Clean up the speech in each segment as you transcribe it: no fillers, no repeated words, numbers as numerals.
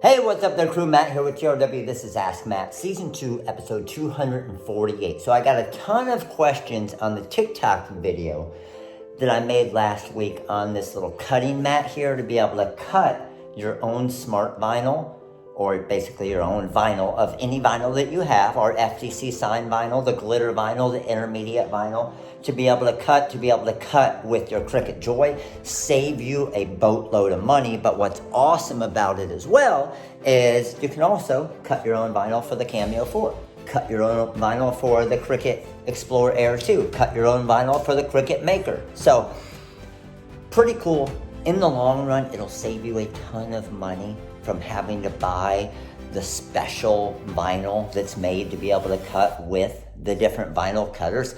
Hey, what's up there, crew? Matt here with TRW. This is Ask Matt, Season 2, Episode 248. So I got a ton of questions on the TikTok video that I made last week on this little cutting mat here to be able to cut your own smart vinyl, or basically your own vinyl of any vinyl that you have, or FTC signed vinyl, the glitter vinyl, the intermediate vinyl, to be able to cut with your Cricut Joy, save you a boatload of money. But what's awesome about it as well is you can also cut your own vinyl for the Cameo 4, cut your own vinyl for the Cricut Explorer Air 2, cut your own vinyl for the Cricut Maker. So pretty cool. In the long run, it'll save you a ton of money from having to buy the special vinyl that's made to be able to cut with the different vinyl cutters.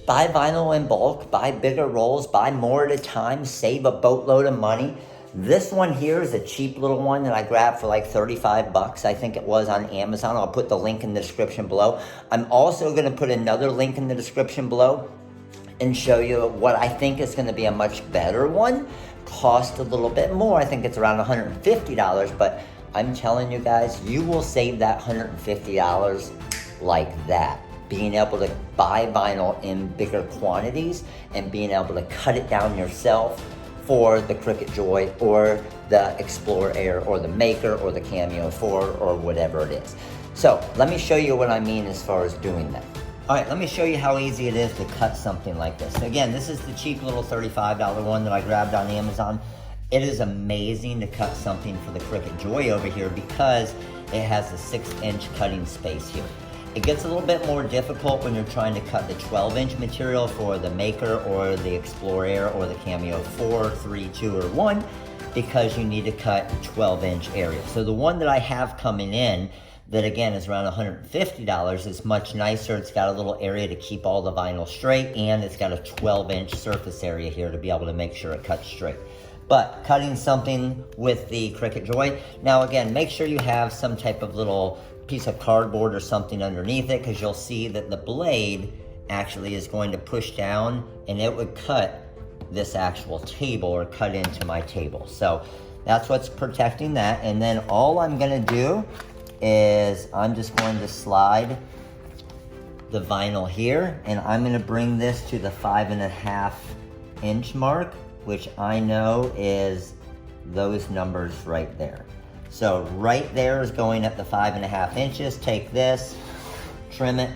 Buy vinyl in bulk, buy bigger rolls, buy more at a time, save a boatload of money. This one here is a cheap little one that I grabbed for like 35 bucks, I think it was, on Amazon. I'll put the link in the description below. I'm also gonna put another link in the description below and show you what I think is gonna be a much better one. Cost a little bit more. I think it's around $150, but I'm telling you guys, you will save that $150 like that. Being able to buy vinyl in bigger quantities and being able to cut it down yourself for the Cricut Joy or the Explorer Air or the Maker or the Cameo 4 or whatever it is. So let me show you what I mean as far as doing that. All right, let me show you how easy it is to cut something like this. So again, this is the cheap little $35 one that I grabbed on Amazon. It is amazing to cut something for the Cricut Joy over here because it has a 6-inch cutting space here. It gets a little bit more difficult when you're trying to cut the 12-inch material for the Maker or the Explorer Air or the Cameo 4, 3, 2, or 1 because you need to cut 12-inch area. So the one that I have coming in that again is around $150 is much nicer. It's got a little area to keep all the vinyl straight, and it's got a 12-inch surface area here to be able to make sure it cuts straight. But cutting something with the Cricut Joy, now again, make sure you have some type of little piece of cardboard or something underneath it, because you'll see that the blade actually is going to push down and it would cut this actual table or cut into my table. So that's what's protecting that. And then all I'm gonna do is I'm just going to slide the vinyl here, and I'm gonna bring this to the 5.5 inch mark, which I know is those numbers right there. So right there is going at the 5.5 inches. Take this, trim it,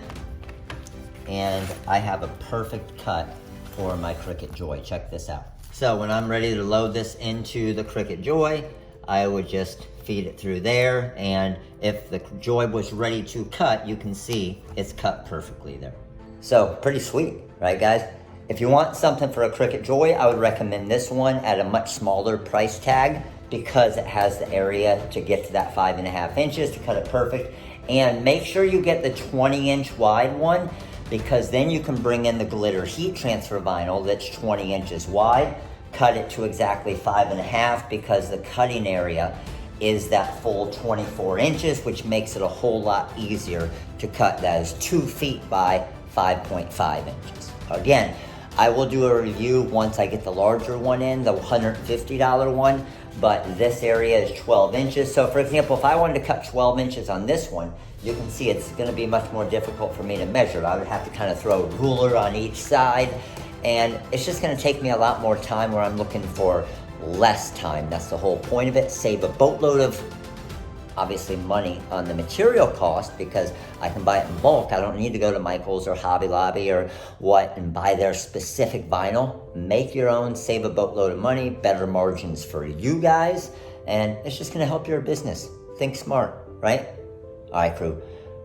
and I have a perfect cut for my Cricut Joy. Check this out. So when I'm ready to load this into the Cricut Joy, I would just feed it through there, and if the Joy was ready to cut, you can see it's cut perfectly there. So pretty sweet, right guys? If you want something for a Cricut Joy, I would recommend this one at a much smaller price tag because it has the area to get to that 5.5 inches to cut it perfect. And make sure you get the 20-inch wide one, because then you can bring in the glitter heat transfer vinyl that's 20 inches wide, cut it to exactly 5.5, because the cutting area is that full 24 inches, which makes it a whole lot easier to cut. That is 2 feet by 5.5 inches. Again, I will do a review once I get the larger one in, the $150 one, but this area is 12 inches. So for example, if I wanted to cut 12 inches on this one, you can see it's gonna be much more difficult for me to measure. I would have to kind of throw a ruler on each side, and it's just gonna take me a lot more time where I'm looking for less time. That's the whole point of it. Save a boatload of, obviously, money on the material cost because I can buy it in bulk. I don't need to go to Michael's or Hobby Lobby or what and buy their specific vinyl. Make your own, save a boatload of money, better margins for you guys, and it's just gonna help your business. Think smart, right? All right, crew.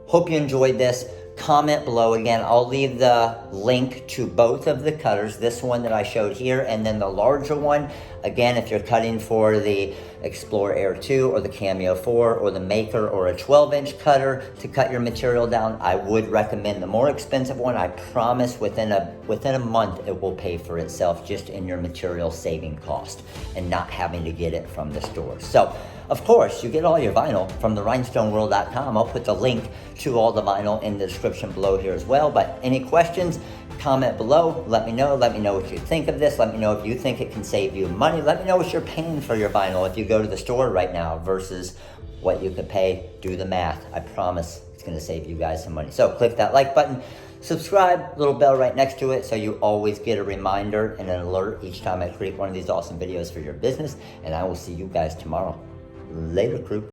Hope you enjoyed this. Comment below. Again, I'll leave the link to both of the cutters, this one that I showed here and then the larger one. Again, if you're cutting for the Explorer Air 2 or the Cameo 4 or the Maker or a 12-inch cutter to cut your material down, I would recommend the more expensive one. I promise within a month it will pay for itself just in your material saving cost and not having to get it from the store. So, Of course, you get all your vinyl from the rhinestoneworld.com. I'll put the link to all the vinyl in the description below here as well. But any questions, comment below. Let me know what you think of this. Let me know if you think it can save you money. Let me know what you're paying for your vinyl if you go to the store right now versus what you could pay. Do the math. I promise it's going to save you guys some money. So click that like button, subscribe, little bell right next to it so you always get a reminder and an alert each time I create one of these awesome videos for your business. And I will see you guys tomorrow. Later, crew.